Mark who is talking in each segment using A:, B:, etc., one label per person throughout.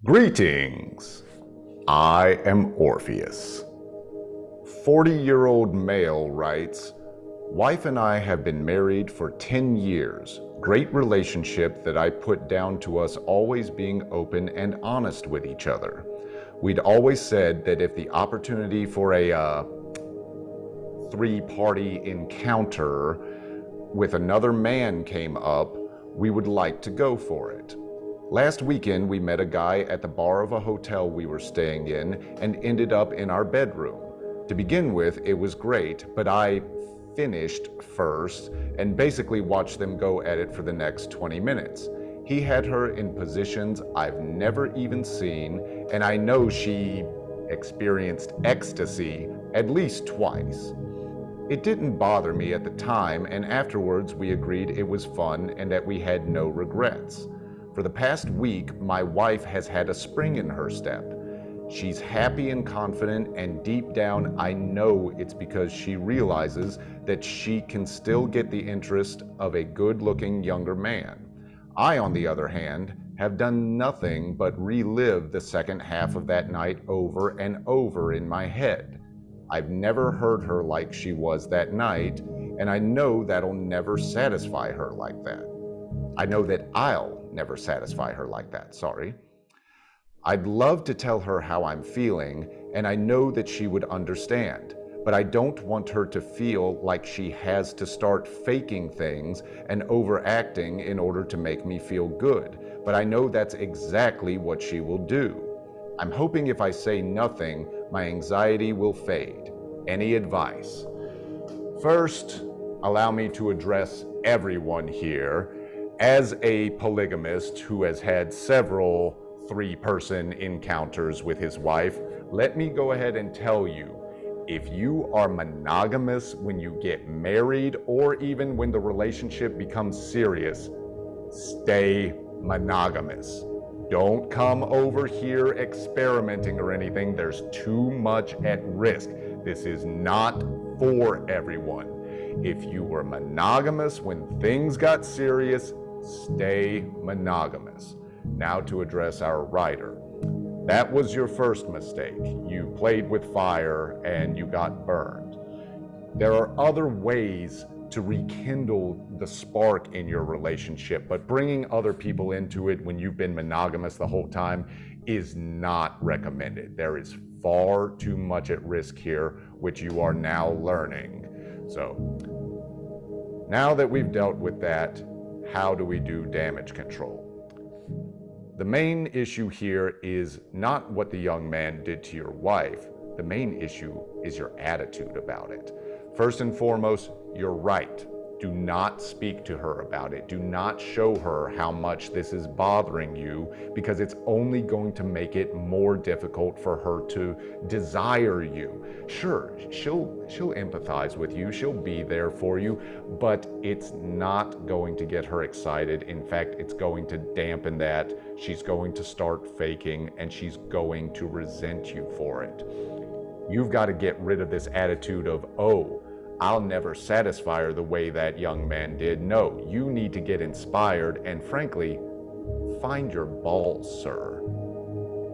A: Greetings. I am Orpheus. 40-year-old male writes, "Wife and I have been married for 10 years. Great relationship that I put down to us always being open and honest with each other. We'd always said that if the opportunity for a three-party encounter with another man came up, we would like to go for it. Last weekend, we met a guy at the bar of a hotel we were staying in and ended up in our bedroom. To begin with, it was great, but I finished first and basically watched them go at it for the next 20 minutes. He had her in positions I've never even seen, and I know she experienced ecstasy at least twice. It didn't bother me at the time, and afterwards we agreed it was fun and that we had no regrets. For the past week, my wife has had a spring in her step. She's happy and confident, and deep down I know it's because she realizes that she can still get the interest of a good-looking younger man. I, on the other hand, have done nothing but relive the second half of that night over and over in my head. I've never heard her like she was that night, and I know that'll never satisfy her like that. I know that I'll never satisfy her like that, sorry. I'd love to tell her how I'm feeling, and I know that she would understand, but I don't want her to feel like she has to start faking things and overacting in order to make me feel good, but I know that's exactly what she will do. I'm hoping if I say nothing, my anxiety will fade. Any advice? First, allow me to address everyone here. As a polygamist who has had several three-person encounters with his wife, let me go ahead and tell you, if you are monogamous when you get married or even when the relationship becomes serious, stay monogamous. Don't come over here experimenting or anything. There's too much at risk. This is not for everyone. If you were monogamous when things got serious, stay monogamous. Now to address our writer. That was your first mistake. You played with fire and you got burned. There are other ways to rekindle the spark in your relationship, but bringing other people into it when you've been monogamous the whole time is not recommended. There is far too much at risk here, which you are now learning. So, now that we've dealt with that, how do we do damage control? The main issue here is not what the young man did to your wife. The main issue is your attitude about it. First and foremost, you're right. Do not speak to her about it. Do not show her how much this is bothering you, because it's only going to make it more difficult for her to desire you. Sure, she'll empathize with you, she'll be there for you, but it's not going to get her excited. In fact, it's going to dampen that. She's going to start faking, and she's going to resent you for it. You've got to get rid of this attitude of, oh, I'll never satisfy her the way that young man did. No, you need to get inspired and, frankly, find your balls, sir.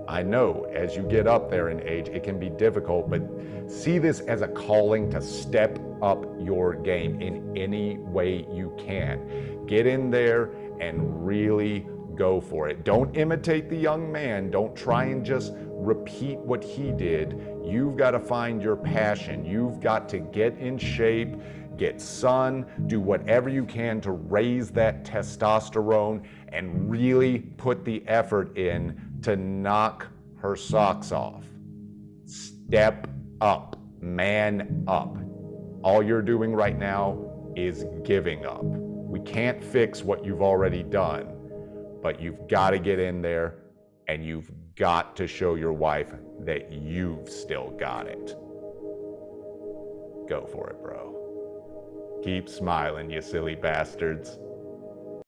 A: I know as you get up there in age, it can be difficult, but see this as a calling to step up your game in any way you can. Get in there and really go for it. Don't imitate the young man. Don't try and just repeat what he did. You've got to find your passion. You've got to get in shape, get sun, do whatever you can to raise that testosterone and really put the effort in to knock her socks off. Step up, man up. All you're doing right now is giving up. We can't fix what you've already done, but you've got to get in there and you've got to show your wife that you've still got it. Go for it, bro. Keep smiling, you silly bastards.